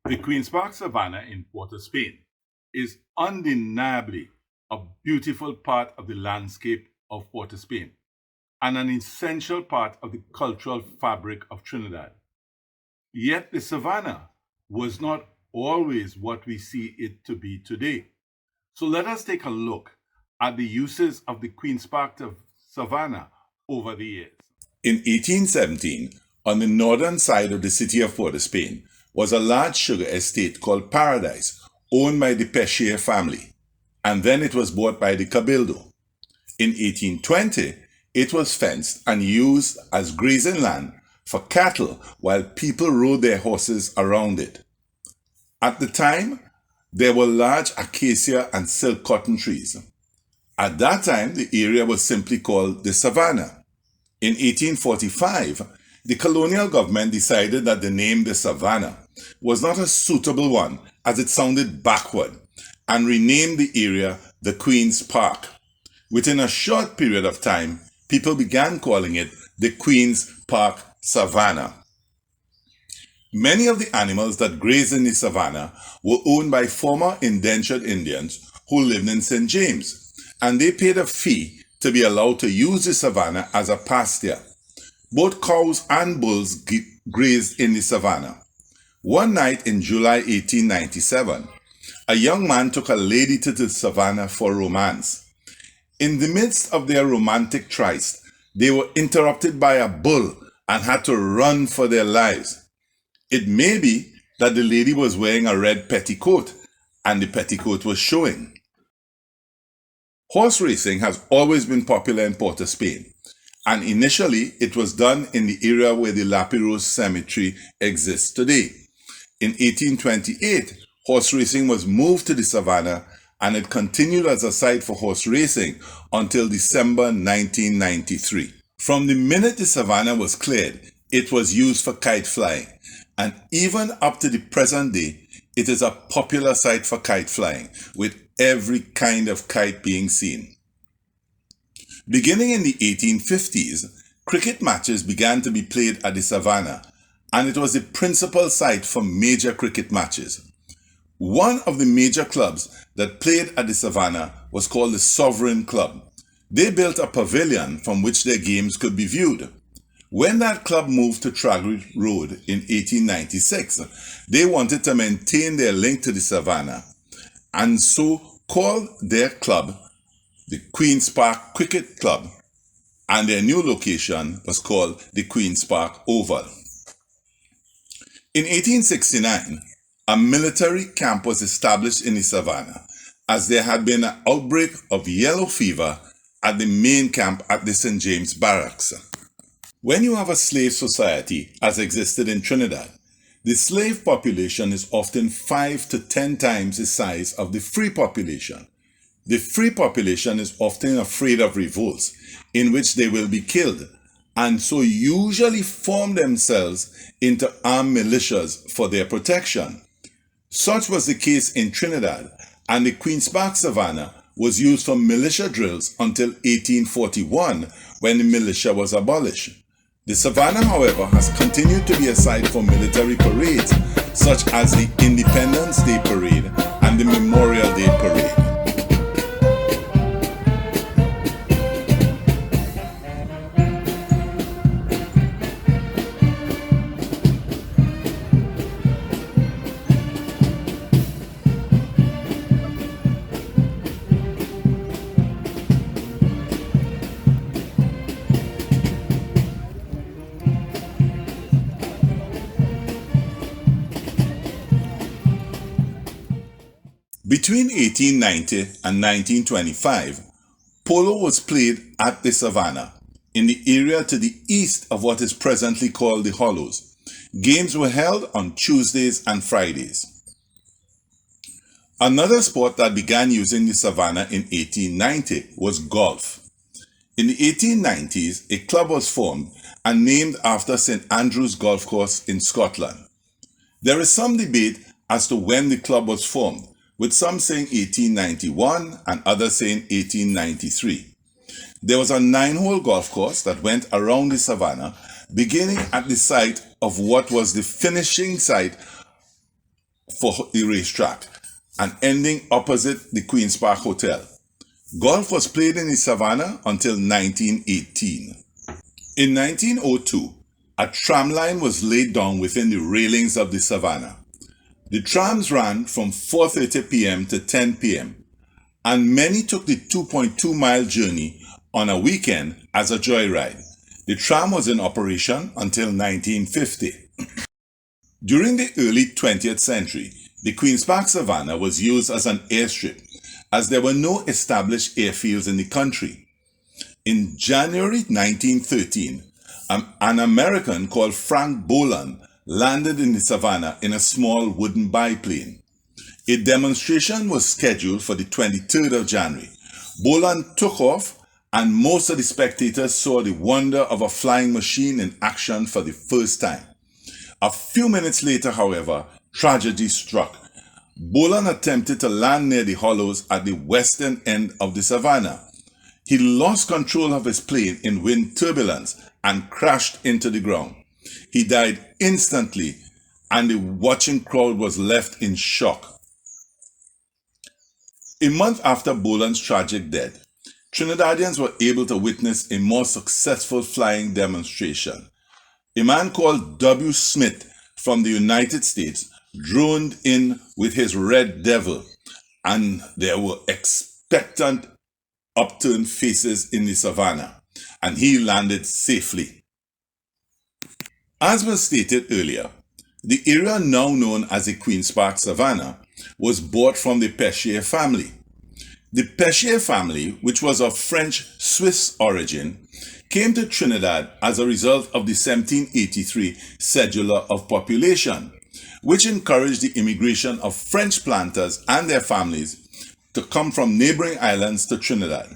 The Queen's Park Savannah in Port of Spain is undeniably a beautiful part of the landscape of Port of Spain and an essential part of the cultural fabric of Trinidad. Yet the Savannah was not always what we see it to be today. So let us take a look at the uses of the Queen's Park of Savannah over the years. In 1817, on the northern side of the city of Port of Spain, was a large sugar estate called Paradise, owned by the Peser family, and then it was bought by the Cabildo. In 1820, it was fenced and used as grazing land for cattle while people rode their horses around it. At the time, there were large acacia and silk cotton trees. At that time, the area was simply called the Savannah. In 1845, the colonial government decided that the name the Savannah was not a suitable one as it sounded backward and renamed the area the Queen's Park. Within a short period of time, people began calling it the Queen's Park Savannah. Many of the animals that grazed in the Savannah were owned by former indentured Indians who lived in St. James, and they paid a fee to be allowed to use the Savannah as a pasture. Both cows and bulls grazed in the Savannah. One night in July 1897, a young man took a lady to the Savannah for romance. In the midst of their romantic tryst, they were interrupted by a bull and had to run for their lives. It may be that the lady was wearing a red petticoat and the petticoat was showing. Horse racing has always been popular in Port of Spain, and initially it was done in the area where the Lapirose Cemetery exists today. In 1828, horse racing was moved to the Savannah, and it continued as a site for horse racing until December 1993. From the minute the Savannah was cleared, it was used for kite flying, and even up to the present day, it is a popular site for kite flying, with every kind of kite being seen. Beginning in the 1850s, cricket matches began to be played at the Savannah, and it was the principal site for major cricket matches. One of the major clubs that played at the Savannah was called the Sovereign Club. They built a pavilion from which their games could be viewed. When that club moved to Tragedy Road in 1896, they wanted to maintain their link to the Savannah, and so called their club the Queen's Park Cricket Club, and their new location was called the Queen's Park Oval. In 1869, a military camp was established in the Savannah as there had been an outbreak of yellow fever at the main camp at the St. James Barracks. When you have a slave society as existed in Trinidad, the slave population is often 5 to 10 times the size of the free population. The free population is often afraid of revolts in which they will be killed, and so usually form themselves into armed militias for their protection. Such was the case in Trinidad, and the Queen's Park Savannah was used for militia drills until 1841, when the militia was abolished. The Savannah, however, has continued to be a site for military parades, such as the Independence Day Parade and the Memorial Day Parade. Between 1890 and 1925, polo was played at the Savannah, in the area to the east of what is presently called the Hollows. Games were held on Tuesdays and Fridays. Another sport that began using the Savannah in 1890 was golf. In the 1890s, a club was formed and named after St. Andrew's Golf Course in Scotland. There is some debate as to when the club was formed, with some saying 1891 and others saying 1893. There was a 9-hole golf course that went around the Savannah, beginning at the site of what was the finishing site for the racetrack and ending opposite the Queen's Park Hotel. Golf was played in the Savannah until 1918. In 1902, a tram line was laid down within the railings of the Savannah. The trams ran from 4:30 p.m. to 10 p.m. and many took the 2.2-mile journey on a weekend as a joyride. The tram was in operation until 1950. During the early 20th century, the Queen's Park Savannah was used as an airstrip as there were no established airfields in the country. In January 1913, an American called Frank Boland landed in the Savannah in a small wooden biplane. A demonstration was scheduled for the 23rd of January. Boland took off, and most of the spectators saw the wonder of a flying machine in action for the first time. A few minutes later, however, tragedy struck. Boland attempted to land near the hollows at the western end of the Savannah. He lost control of his plane in wind turbulence and crashed into the ground. He died instantly, and the watching crowd was left in shock. A month after Boland's tragic death, Trinidadians were able to witness a more successful flying demonstration. A man called W. Smith from the United States droned in with his Red Devil, and there were expectant upturned faces in the Savannah, and he landed safely. As was stated earlier, the area now known as the Queen's Park Savannah was bought from the Peser family. The Peser family, which was of French-Swiss origin, came to Trinidad as a result of the 1783 Cedula of Population, which encouraged the immigration of French planters and their families to come from neighboring islands to Trinidad.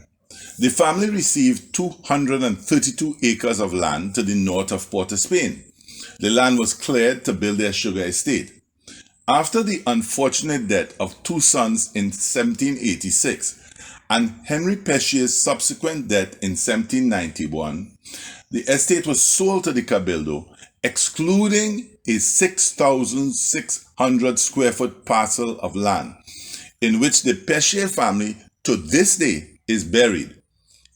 The family received 232 acres of land to the north of Port of Spain. The land was cleared to build their sugar estate. After the unfortunate death of two sons in 1786 and Henry Peser's subsequent death in 1791, the estate was sold to the Cabildo, excluding a 6,600 square foot parcel of land, in which the Peser family to this day is buried.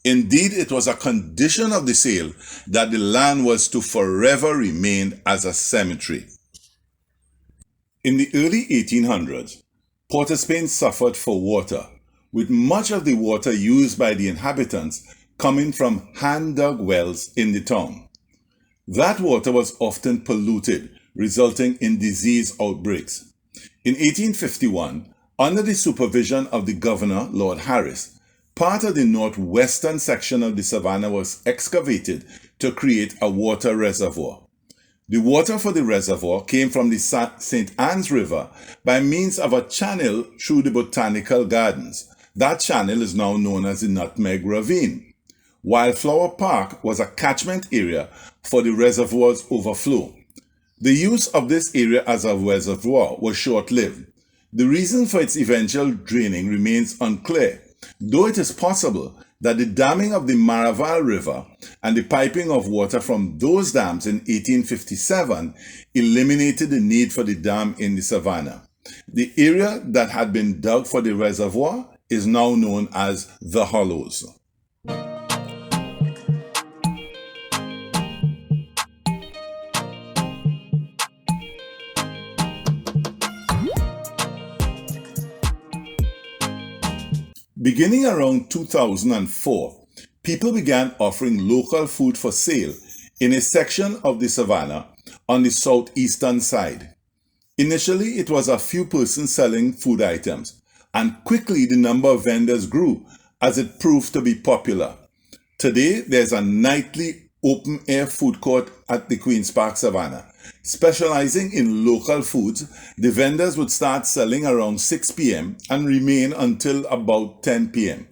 Indeed, it was a condition of the sale that the land was to forever remain as a cemetery. In the early 1800s, Port of Spain suffered for water, with much of the water used by the inhabitants coming from hand-dug wells in the town. That water was often polluted, resulting in disease outbreaks. In 1851, under the supervision of the governor, Lord Harris, part of the northwestern section of the Savannah was excavated to create a water reservoir. The water for the reservoir came from the St. Anne's River by means of a channel through the botanical gardens. That channel is now known as the Nutmeg Ravine. Wildflower Park was a catchment area for the reservoir's overflow. The use of this area as a reservoir was short-lived. The reason for its eventual draining remains unclear, though it is possible that the damming of the Maraval River and the piping of water from those dams in 1857 eliminated the need for the dam in the Savannah. The area that had been dug for the reservoir is now known as the Hollows. Beginning around 2004, people began offering local food for sale in a section of the Savannah on the southeastern side. Initially, it was a few persons selling food items, and quickly the number of vendors grew as it proved to be popular. Today, there's a nightly open-air food court at the Queen's Park Savannah. Specializing in local foods, the vendors would start selling around 6 p.m. and remain until about 10 p.m.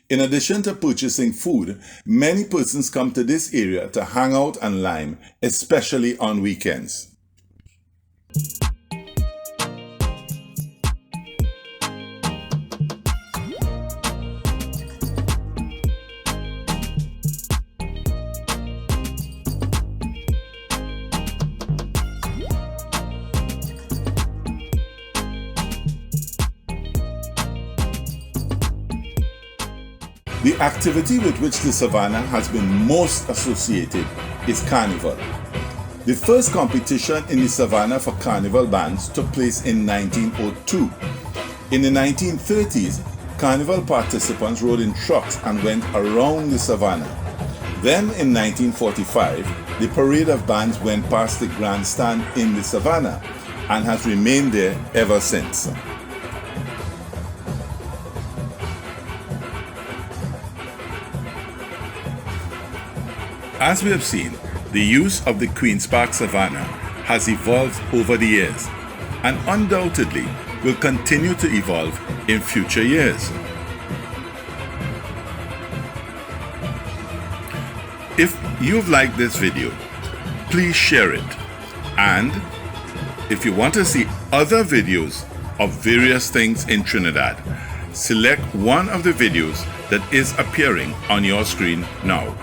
In addition to purchasing food, many persons come to this area to hang out and lime, especially on weekends. The activity with which the Savannah has been most associated is Carnival. The first competition in the Savannah for Carnival bands took place in 1902. In the 1930s, Carnival participants rode in trucks and went around the Savannah. Then in 1945, the parade of bands went past the grandstand in the Savannah and has remained there ever since. As we have seen, the use of the Queen's Park Savannah has evolved over the years and undoubtedly will continue to evolve in future years. If you've liked this video, please share it. And if you want to see other videos of various things in Trinidad, select one of the videos that is appearing on your screen now.